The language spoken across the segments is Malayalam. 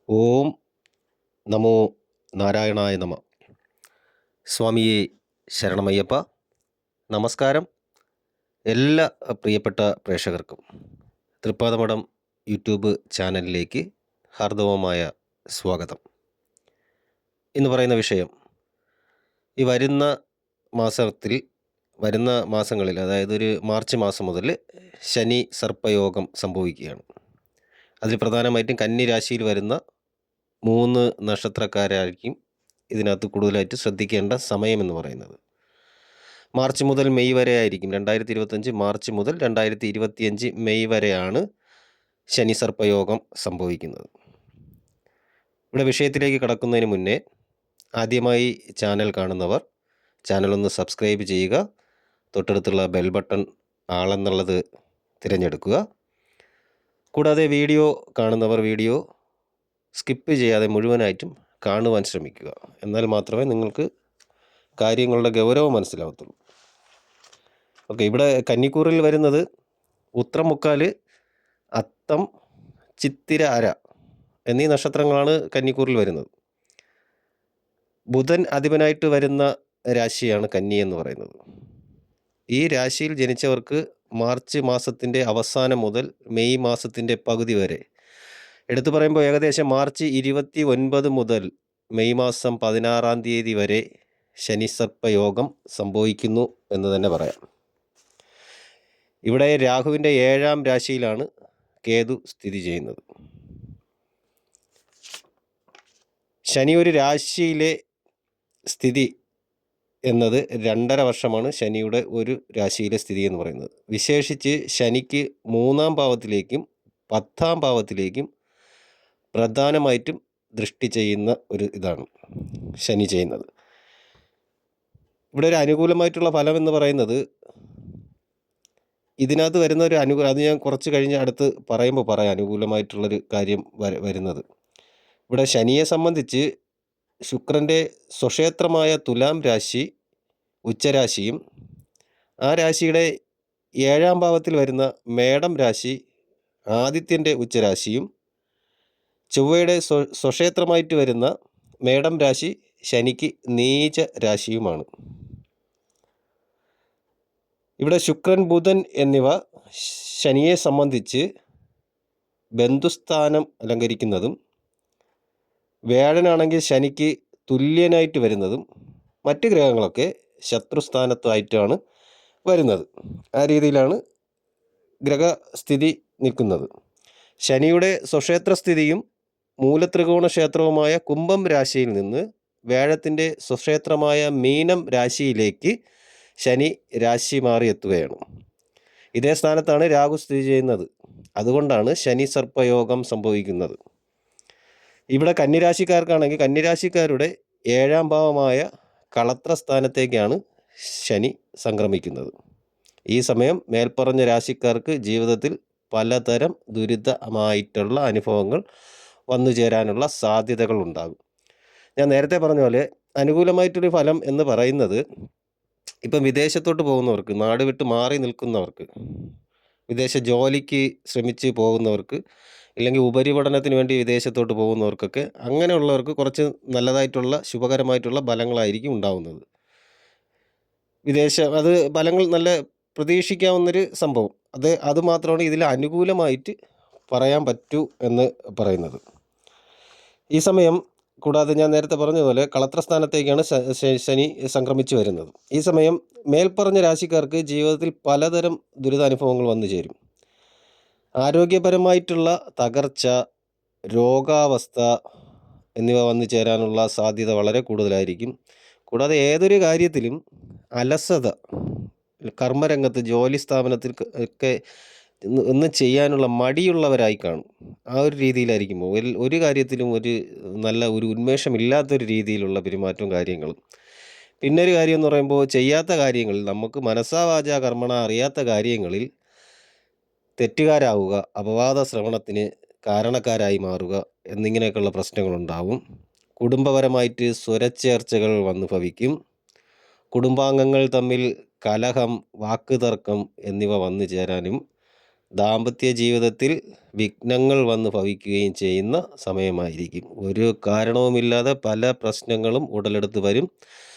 ഓം നമോ നാരായണായ നമ. സ്വാമിയെ ശരണമയ്യപ്പ. നമസ്കാരം എല്ലാ പ്രിയപ്പെട്ട പ്രേക്ഷകർക്കും തൃപ്പാദമഠം യൂട്യൂബ് ചാനലിലേക്ക് ഹാർദവമായ സ്വാഗതം. ഇന്ന് പറയുന്ന വിഷയം ഈ വരുന്ന മാസങ്ങളിൽ, അതായത് ഒരു മാർച്ച് മാസം മുതൽ ശനി സർപ്പയോഗം സംഭവിക്കുകയാണ്. അതിൽ പ്രധാനമായിട്ടും കന്നി രാശിയിൽ വരുന്ന 3 നക്ഷത്രക്കാരായിരിക്കും ഇതിനകത്ത് കൂടുതലായിട്ട് ശ്രദ്ധിക്കേണ്ട സമയമെന്ന് പറയുന്നത്. മാർച്ച് മുതൽ മെയ് വരെ ആയിരിക്കും. 2025 മാർച്ച് മുതൽ 2025 മെയ് വരെയാണ് ശനി സർപ്പയോഗം സംഭവിക്കുന്നത്. ഇവിടെ വിഷയത്തിലേക്ക് കടക്കുന്നതിന് മുന്നേ ആദ്യമായി ചാനൽ കാണുന്നവർ ചാനലൊന്ന് സബ്സ്ക്രൈബ് ചെയ്യുക. തൊട്ടടുത്തുള്ള ബെൽ ബട്ടൺ ആളെന്നുള്ളത് തിരഞ്ഞെടുക്കുക. കൂടാതെ വീഡിയോ കാണുന്നവർ വീഡിയോ സ്കിപ്പ് ചെയ്യാതെ മുഴുവനായിട്ടും കാണുവാൻ ശ്രമിക്കുക. എന്നാൽ മാത്രമേ നിങ്ങൾക്ക് കാര്യങ്ങളുടെ ഗൗരവം മനസ്സിലാവത്തുള്ളൂ. ഓക്കെ, ഇവിടെ കന്നിക്കൂറിൽ വരുന്നത് ഉത്രമുക്കാൽ, അത്തം, ചിത്തിര, അര എന്നീ നക്ഷത്രങ്ങളാണ് കന്നിക്കൂറിൽ വരുന്നത്. ബുധൻ അധിപനായിട്ട് വരുന്ന രാശിയാണ് കന്നി എന്ന് പറയുന്നത്. ഈ രാശിയിൽ ജനിച്ചവർക്ക് മാർച്ച് മാസത്തിൻ്റെ അവസാനം മുതൽ മെയ് മാസത്തിൻ്റെ പകുതി വരെ, എടുത്തു പറയുമ്പോൾ ഏകദേശം മാർച്ച് 29 മുതൽ മെയ് മാസം 16-ാം തീയതി വരെ ശനിസർപ്പയോഗം സംഭവിക്കുന്നു എന്ന് തന്നെ പറയാം. ഇവിടെ രാഹുവിൻ്റെ 7-ാം രാശിയിലാണ് കേതു സ്ഥിതി ചെയ്യുന്നത്. ശനി ഒരു രാശിയിലെ സ്ഥിതി എന്നത് 2.5 വർഷമാണ് ശനിയുടെ ഒരു രാശിയിലെ സ്ഥിതി എന്ന് പറയുന്നത്. വിശേഷിച്ച് ശനിക്ക് 3-ാം ഭാവത്തിലേക്കും 10-ാം ഭാവത്തിലേക്കും പ്രധാനമായിട്ടും ദൃഷ്ടി ചെയ്യുന്ന ഒരു ഇതാണ് ശനി ചെയ്യുന്നത്. ഇവിടെ ഒരു അനുകൂലമായിട്ടുള്ള ഫലം എന്ന് പറയുന്നത്, ഇതിനകത്ത് വരുന്ന ഒരു അത് ഞാൻ കുറച്ച് കഴിഞ്ഞ് അടുത്ത് പറയുമ്പോൾ പറയാം അനുകൂലമായിട്ടുള്ളൊരു കാര്യം വരുന്നത്. ഇവിടെ ശനിയെ സംബന്ധിച്ച് ശുക്രൻ്റെ സ്വക്ഷേത്രമായ തുലാം രാശി ഉച്ചരാശിയും, ആ രാശിയുടെ 7-ാം ഭാവത്തിൽ വരുന്ന മേടം രാശി ആദിത്യൻ്റെ ഉച്ചരാശിയും, ചൊവ്വയുടെ സ്വക്ഷേത്രമായിട്ട് വരുന്ന മേടം രാശി ശനിക്ക് നീച രാശിയുമാണ്. ഇവിടെ ശുക്രൻ, ബുധൻ എന്നിവ ശനിയെ സംബന്ധിച്ച് ബന്ധുസ്ഥാനം അലങ്കരിക്കുന്നതും, വ്യാഴനാണെങ്കിൽ ശനിക്ക് തുല്യനായിട്ട് വരുന്നതും, മറ്റ് ഗ്രഹങ്ങളൊക്കെ ശത്രുസ്ഥാനത്തായിട്ടാണ് വരുന്നത്. ആ രീതിയിലാണ് ഗ്രഹസ്ഥിതി നിൽക്കുന്നത്. ശനിയുടെ സ്വക്ഷേത്രസ്ഥിതിയും മൂലത്രികോണ ക്ഷേത്രവുമായ കുംഭം രാശിയിൽ നിന്ന് വ്യാഴത്തിൻ്റെ സ്വക്ഷേത്രമായ മീനം രാശിയിലേക്ക് ശനി രാശി മാറിയെത്തുകയാണ്. ഇതേ സ്ഥാനത്താണ് രാഹു സ്ഥിതി ചെയ്യുന്നത്. അതുകൊണ്ടാണ് ശനി സർപ്പയോഗം സംഭവിക്കുന്നത്. ഇവിടെ കന്നിരാശിക്കാർക്കാണെങ്കിൽ കന്നിരാശിക്കാരുടെ 7-ാം ഭാവമായ കളത്ര സ്ഥാനത്തേക്കാണ് ശനി സംക്രമിക്കുന്നത്. ഈ സമയം മേൽപ്പറഞ്ഞ രാശിക്കാർക്ക് ജീവിതത്തിൽ പലതരം ദുരിതമായിട്ടുള്ള അനുഭവങ്ങൾ വന്നു ചേരാനുള്ള സാധ്യതകൾ ഉണ്ടാകും. ഞാൻ നേരത്തെ പറഞ്ഞ പോലെ അനുകൂലമായിട്ടൊരു ഫലം എന്ന് പറയുന്നത്, ഇപ്പം വിദേശത്തോട്ട് പോകുന്നവർക്ക്, നാട് വിട്ട് മാറി നിൽക്കുന്നവർക്ക്, വിദേശ ജോലിക്ക് ശ്രമിച്ച് പോകുന്നവർക്ക്, ഇല്ലെങ്കിൽ ഉപരിപഠനത്തിന് വേണ്ടി വിദേശത്തോട്ട് പോകുന്നവർക്കൊക്കെ, അങ്ങനെയുള്ളവർക്ക് കുറച്ച് നല്ലതായിട്ടുള്ള ശുഭകരമായിട്ടുള്ള ഫലങ്ങളായിരിക്കും ഉണ്ടാകുന്നത്. അത് ഫലങ്ങൾ നല്ല പ്രതീക്ഷിക്കാവുന്നൊരു സംഭവം. അത് മാത്രമാണ് ഇതിൽ അനുകൂലമായിട്ട് പറയാൻ പറ്റൂ എന്ന് പറയുന്നത്. ഈ സമയം കൂടാതെ ഞാൻ നേരത്തെ പറഞ്ഞതുപോലെ കളത്രസ്ഥാനത്തേക്കാണ് ശനി സംക്രമിച്ചു വരുന്നത്. ഈ സമയം മേൽപ്പറഞ്ഞ രാശിക്കാർക്ക് ജീവിതത്തിൽ പലതരം ദുരിതാനുഭവങ്ങൾ വന്നു ചേരും. ആരോഗ്യപരമായിട്ടുള്ള തകർച്ച, രോഗാവസ്ഥ എന്നിവ വന്നു ചേരാനുള്ള സാധ്യത വളരെ കൂടുതലായിരിക്കും. കൂടാതെ ഏതൊരു കാര്യത്തിലും അലസത, കർമ്മരംഗത്ത്, ജോലി സ്ഥാപനത്തിൽ ഒക്കെ ഒന്നും ചെയ്യാനുള്ള മടിയുള്ളവരായി കാണും. ആ ഒരു രീതിയിലായിരിക്കും. ഒരു കാര്യത്തിലും ഒരു ഉന്മേഷമില്ലാത്തൊരു രീതിയിലുള്ള പെരുമാറ്റവും കാര്യങ്ങളും. പിന്നെ ഒരു കാര്യം എന്ന് പറയുമ്പോൾ, ചെയ്യാത്ത കാര്യങ്ങളിൽ, നമുക്ക് മനസ്സാ വാചാ കർമ്മണ അറിയാത്ത കാര്യങ്ങളിൽ തെറ്റുകാരാവുക, അപവാദ ശ്രവണത്തിന് കാരണക്കാരായി മാറുക എന്നിങ്ങനെയൊക്കെയുള്ള പ്രശ്നങ്ങളുണ്ടാവും. കുടുംബപരമായിട്ട് സ്വരച്ചേർച്ചകൾ വന്നു ഭവിക്കും. കുടുംബാംഗങ്ങൾ തമ്മിൽ കലഹം, വാക്കുതർക്കം എന്നിവ വന്നു ചേരാനും ദാമ്പത്യ ജീവിതത്തിൽ വിഘ്നങ്ങൾ വന്ന് ഭവിക്കുകയും ചെയ്യുന്ന സമയമായിരിക്കും. ഒരു കാരണവുമില്ലാതെ പല പ്രശ്നങ്ങളും ഉടലെടുത്ത് വരും.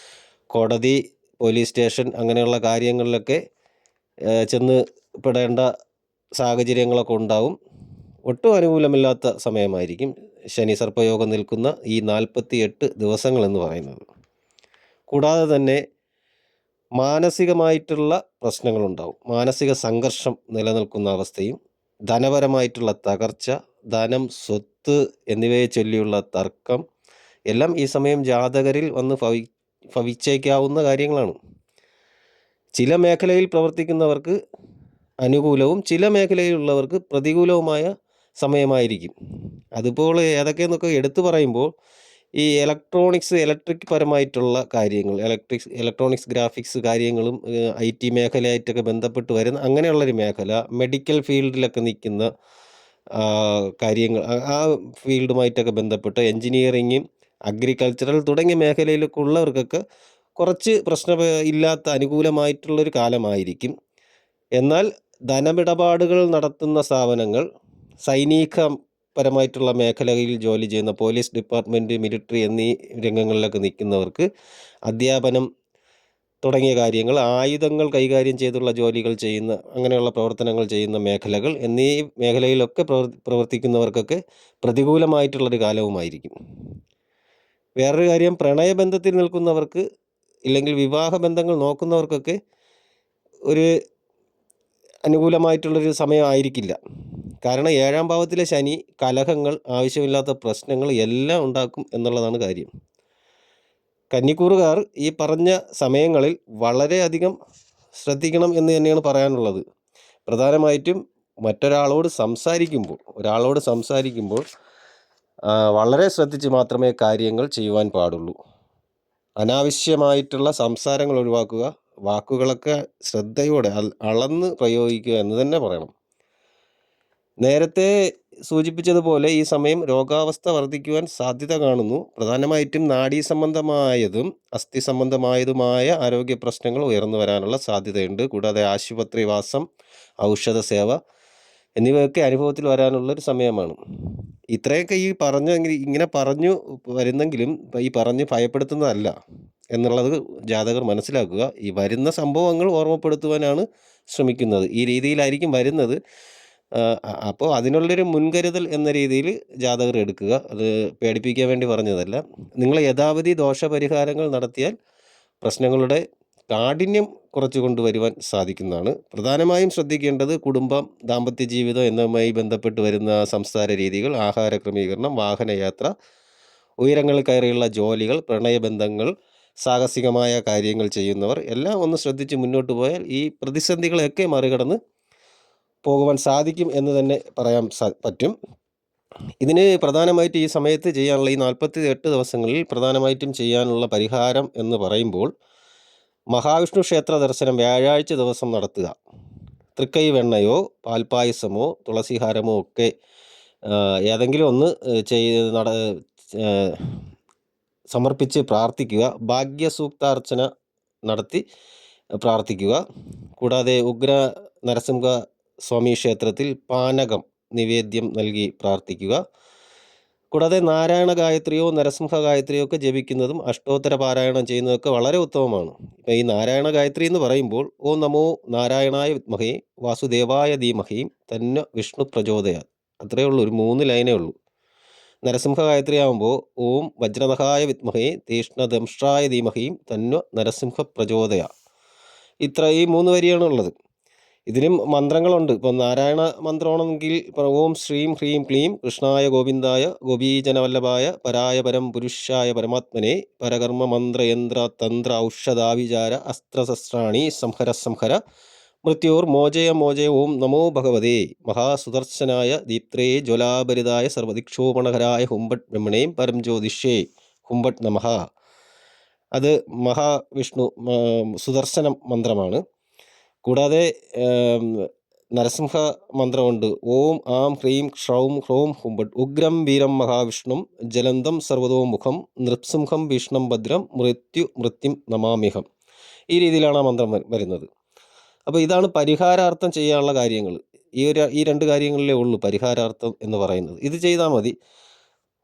കോടതി, പോലീസ് സ്റ്റേഷൻ അങ്ങനെയുള്ള കാര്യങ്ങളിലൊക്കെ ചെന്ന് പെടേണ്ട സാഹചര്യങ്ങളൊക്കെ ഉണ്ടാവും. ഒട്ടും അനുകൂലമില്ലാത്ത സമയമായിരിക്കും ശനി സർപ്പയോഗം നിൽക്കുന്ന ഈ 48 ദിവസങ്ങളെന്ന് പറയുന്നത്. കൂടാതെ തന്നെ മാനസികമായിട്ടുള്ള പ്രശ്നങ്ങളുണ്ടാവും. മാനസിക സംഘർഷം നിലനിൽക്കുന്ന അവസ്ഥയും, ധനപരമായിട്ടുള്ള തകർച്ച, ധനം, സ്വത്ത് എന്നിവയെ ചൊല്ലിയുള്ള തർക്കം എല്ലാം ഈ സമയം ജാതകരിൽ വന്ന് ഭവിച്ചേക്കാവുന്ന കാര്യങ്ങളാണ്. ചില മേഖലയിൽ പ്രവർത്തിക്കുന്നവർക്ക് അനുകൂലവും ചില മേഖലയിലുള്ളവർക്ക് പ്രതികൂലവുമായ സമയമായിരിക്കും. അതിപ്പോൾ ഏതൊക്കെയെന്നൊക്കെ എടുത്തു പറയുമ്പോൾ ഈ ഇലക്ട്രിക് പരമായിട്ടുള്ള കാര്യങ്ങൾ, ഇലക്ട്രോണിക്സ് ഗ്രാഫിക്സ് കാര്യങ്ങളും IT മേഖലയായിട്ടൊക്കെ ബന്ധപ്പെട്ട് വരുന്ന അങ്ങനെയുള്ളൊരു മേഖല, മെഡിക്കൽ ഫീൽഡിലൊക്കെ നിൽക്കുന്ന കാര്യങ്ങൾ, ആ ഫീൽഡുമായിട്ടൊക്കെ ബന്ധപ്പെട്ട് എൻജിനീയറിങ്ങും അഗ്രികൾച്ചറൽ തുടങ്ങിയ മേഖലയിലൊക്കെ ഉള്ളവർക്കൊക്കെ കുറച്ച് ഇല്ലാത്ത അനുകൂലമായിട്ടുള്ളൊരു കാലമായിരിക്കും. എന്നാൽ ധനമിടപാടുകൾ നടത്തുന്ന സ്ഥാപനങ്ങൾ, സൈനികപരമായിട്ടുള്ള മേഖലയിൽ ജോലി ചെയ്യുന്ന പോലീസ് ഡിപ്പാർട്ട്മെൻറ്റ്, മിലിറ്ററി എന്നീ രംഗങ്ങളിലൊക്കെ നിൽക്കുന്നവർക്ക്, അധ്യാപനം തുടങ്ങിയ കാര്യങ്ങൾ, ആയുധങ്ങൾ കൈകാര്യം ചെയ്തുള്ള ജോലികൾ ചെയ്യുന്ന അങ്ങനെയുള്ള പ്രവർത്തനങ്ങൾ ചെയ്യുന്ന മേഖലകൾ എന്നീ മേഖലയിലൊക്കെ പ്രവർത്തിക്കുന്നവർക്കൊക്കെ പ്രതികൂലമായിട്ടുള്ളൊരു കാലവുമായിരിക്കും. വേറൊരു കാര്യം, പ്രണയബന്ധത്തിൽ നിൽക്കുന്നവർക്ക് ഇല്ലെങ്കിൽ വിവാഹ ബന്ധങ്ങൾ നോക്കുന്നവർക്കൊക്കെ ഒരു അനുകൂലമായിട്ടുള്ളൊരു സമയമായിരിക്കില്ല. കാരണം 7ാം ഭാവത്തിലെ ശനി കലഹങ്ങൾ, ആവശ്യമില്ലാത്ത പ്രശ്നങ്ങൾ എല്ലാം ഉണ്ടാക്കും എന്നുള്ളതാണ് കാര്യം. കന്നിക്കൂറുകാർ ഈ പറഞ്ഞ സമയങ്ങളിൽ വളരെയധികം ശ്രദ്ധിക്കണം എന്ന് തന്നെയാണ് പറയാനുള്ളത്. പ്രധാനമായിട്ടും ഒരാളോട് സംസാരിക്കുമ്പോൾ വളരെ ശ്രദ്ധിച്ച് മാത്രമേ കാര്യങ്ങൾ ചെയ്യുവാൻ പാടുള്ളൂ. അനാവശ്യമായിട്ടുള്ള സംസാരങ്ങൾ ഒഴിവാക്കുക. വാക്കുകളൊക്കെ ശ്രദ്ധയോടെ അളന്ന് പ്രയോഗിക്കുക എന്ന് തന്നെ പറയണം. നേരത്തെ സൂചിപ്പിച്ചതുപോലെ ഈ സമയം രോഗാവസ്ഥ വർദ്ധിക്കുവാൻ സാധ്യത കാണുന്നു. പ്രധാനമായിട്ടും നാഡീ സംബന്ധമായതും അസ്ഥി സംബന്ധമായതുമായ ആരോഗ്യ പ്രശ്നങ്ങൾ ഉയർന്നു വരാനുള്ള സാധ്യതയുണ്ട്. കൂടാതെ ആശുപത്രിവാസം, ഔഷധ സേവ എന്നിവയൊക്കെ അനുഭവത്തിൽ വരാനുള്ളൊരു സമയമാണ്. ഇത്രയൊക്കെ ഇങ്ങനെ പറഞ്ഞു വരുന്നെങ്കിലും ഈ പറഞ്ഞ് ഭയപ്പെടുത്തുന്നതല്ല എന്നുള്ളത് ജാതകർ മനസ്സിലാക്കുക. ഈ വരുന്ന സംഭവങ്ങൾ ഓർമ്മപ്പെടുത്തുവാനാണ് ശ്രമിക്കുന്നത്. ഈ രീതിയിലായിരിക്കും വരുന്നത്. അപ്പോൾ അതിനുള്ളൊരു മുൻകരുതൽ എന്ന രീതിയിൽ ജാതകർ എടുക്കുക. അത് പേടിപ്പിക്കാൻ വേണ്ടി പറഞ്ഞതല്ല. നിങ്ങൾ യഥാവധി ദോഷപരിഹാരങ്ങൾ നടത്തിയാൽ പ്രശ്നങ്ങളുടെ കാഠിന്യം കുറച്ച് കൊണ്ടുവരുവാൻ സാധിക്കുന്നതാണ്. പ്രധാനമായും ശ്രദ്ധിക്കേണ്ടത് കുടുംബം, ദാമ്പത്യ ജീവിതം എന്നിവയുമായി ബന്ധപ്പെട്ട് വരുന്ന സംസാര രീതികൾ, ആഹാര ക്രമീകരണം, വാഹനയാത്ര, ഉയരങ്ങളിൽ കയറിയുള്ള ജോലികൾ, പ്രണയബന്ധങ്ങൾ, സാഹസികമായ കാര്യങ്ങൾ ചെയ്യുന്നവർ എല്ലാം ഒന്ന് ശ്രദ്ധിച്ച് മുന്നോട്ട് പോയാൽ ഈ പ്രതിസന്ധികളെയൊക്കെ മറികടന്ന് പോകുവാൻ സാധിക്കും എന്ന് തന്നെ പറയാൻ പറ്റും. ഇതിന് പ്രധാനമായിട്ട് ഈ സമയത്ത് ചെയ്യാനുള്ള ഈ 48 ദിവസങ്ങളിൽ പ്രധാനമായിട്ടും ചെയ്യാനുള്ള പരിഹാരം എന്ന് പറയുമ്പോൾ മഹാവിഷ്ണു ക്ഷേത്ര ദർശനം വ്യാഴാഴ്ച ദിവസം നടത്തുക. തൃക്കൈ വെണ്ണയോ പാൽപ്പായസമോ തുളസിഹാരമോ ഒക്കെ ഏതെങ്കിലും ഒന്ന് സമർപ്പിച്ച് പ്രാർത്ഥിക്കുക. ഭാഗ്യസൂക്താർച്ചന നടത്തി പ്രാർത്ഥിക്കുക. കൂടാതെ ഉഗ്ര നരസിംഹ സ്വാമി ക്ഷേത്രത്തിൽ പാനകം നിവേദ്യം നൽകി പ്രാർത്ഥിക്കുക. കൂടാതെ നാരായണ ഗായത്രിയോ നരസിംഹ ഗായത്രിയോ ഒക്കെ ജപിക്കുന്നതും അഷ്ടോത്തര പാരായണം ചെയ്യുന്നതൊക്കെ വളരെ ഉത്തമമാണ്. ഇപ്പം ഈ നാരായണ ഗായത്രി എന്ന് പറയുമ്പോൾ ഓം നമോ നാരായണായ വിദ്മഹേ വാസുദേവായ ധീമഹി തന്ന വിഷ്ണു പ്രചോദയാത്, അത്രയേ ഉള്ളൂ. ഒരു 3 ലൈനേ ഉള്ളൂ. നരസിംഹ ഗായത്രി ആകുമ്പോൾ ഓം വജ്രനഹായ വിദ്മഹേ തീഷ്ണദംഷ്ട്രായ ധീമഹി തന്ന നരസിംഹ പ്രചോദയ, ഈ 3 വരിയാണ് ഉള്ളത്. ഇതിനും മന്ത്രങ്ങളുണ്ട്. ഇപ്പം നാരായണ മന്ത്രമാണെങ്കിൽ ഓം ശ്രീം ഹ്രീം ക്ലീം കൃഷ്ണായ ഗോവിന്ദായ ഗോപീജനവല്ലഭായ പരായ പരം പുരുഷായ പരമാത്മനെ പരകർമ്മ മന്ത്രയന്ത്ര തന്ത്ര ഔഷധാവിചാര അസ്ത്രശസ്ത്രാണി സംഹര മൃത്യോർ മോചയ ഓം നമോ ഭഗവതേ മഹാസുദർശനായ ദീപ്ത്രേ ജ്വലാഭരിതായ സർവദിക്ഷോപണകരായ ഹുംഭട്ട് ബ്രഹ്മണേ പരം ജ്യോതിഷേ ഹുംഭട്ട് നമഃ. അത് മഹാവിഷ്ണു സുദർശന മന്ത്രമാണ്. കൂടാതെ നരസിംഹ മന്ത്രമുണ്ട്. ഓം ആം ഹ്രീം ക്ഷൗം ഹ്രോം ഹുംഭട്ട് ഉഗ്രം വീരം മഹാവിഷ്ണും ജലന്തം സർവതോമുഖം നൃപ്സിംഹം ഭീഷ്ണം ഭദ്രം മൃത്യും നമാമ്യഹം. ഈ രീതിയിലാണ് ആ മന്ത്രം വരുന്നത്. അപ്പോൾ ഇതാണ് പരിഹാരാർത്ഥം ചെയ്യാനുള്ള കാര്യങ്ങൾ. ഈ 2 കാര്യങ്ങളിലേ ഉള്ളൂ പരിഹാരാർത്ഥം എന്ന് പറയുന്നത്. ഇത് ചെയ്താൽ മതി.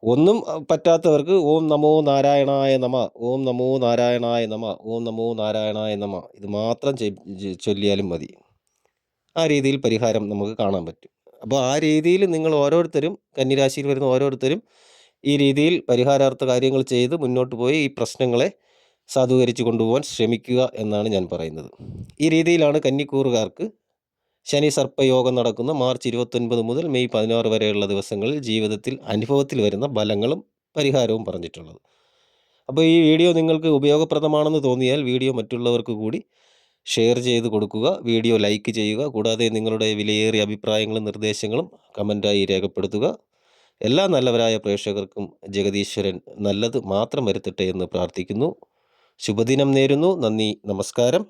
ഒന്നും പറ്റാത്തവർക്ക് ഓം നമോ നാരായണായ നമഃ, ഓം നമോ നാരായണായ നമഃ, ഓം നമോ നാരായണായ നമഃ ഇത് മാത്രം ചൊല്ലിയാലും മതി. ആ രീതിയിൽ പരിഹാരം നമുക്ക് കാണാൻ പറ്റും. അപ്പോൾ ആ രീതിയിൽ നിങ്ങൾ ഓരോരുത്തരും കന്നിരാശിയിൽ വരുന്ന ഓരോരുത്തരും ഈ രീതിയിൽ പരിഹാരാർത്ഥ കാര്യങ്ങൾ ചെയ്ത് മുന്നോട്ട് പോയി ഈ പ്രശ്നങ്ങളെ സാധൂകരിച്ച് കൊണ്ടുപോകാൻ ശ്രമിക്കുക എന്നാണ് ഞാൻ പറയുന്നത്. ഈ രീതിയിലാണ് കന്നിക്കൂറുകാർക്ക് ശനി സർപ്പയോഗം നടക്കുന്ന മാർച്ച് 29 മുതൽ മെയ് 16 വരെയുള്ള ദിവസങ്ങളിൽ ജീവിതത്തിൽ അനുഭവത്തിൽ വരുന്ന ഫലങ്ങളും പരിഹാരവും പറഞ്ഞിട്ടുള്ളത്. അപ്പോൾ ഈ വീഡിയോ നിങ്ങൾക്ക് ഉപയോഗപ്രദമാണെന്ന് തോന്നിയാൽ വീഡിയോ മറ്റുള്ളവർക്ക് കൂടി ഷെയർ ചെയ്ത് കൊടുക്കുക. വീഡിയോ ലൈക്ക് ചെയ്യുക. കൂടാതെ നിങ്ങളുടെ വിലയേറിയ അഭിപ്രായങ്ങളും നിർദ്ദേശങ്ങളും കമൻറ്റായി രേഖപ്പെടുത്തുക. എല്ലാ നല്ലവരായ പ്രേക്ഷകർക്കും ജഗദീശ്വരൻ നല്ലത് മാത്രം വരുത്തട്ടെ എന്ന് പ്രാർത്ഥിക്കുന്നു. ശുഭദിനം നേരുന്നു. നന്ദി, നമസ്കാരം.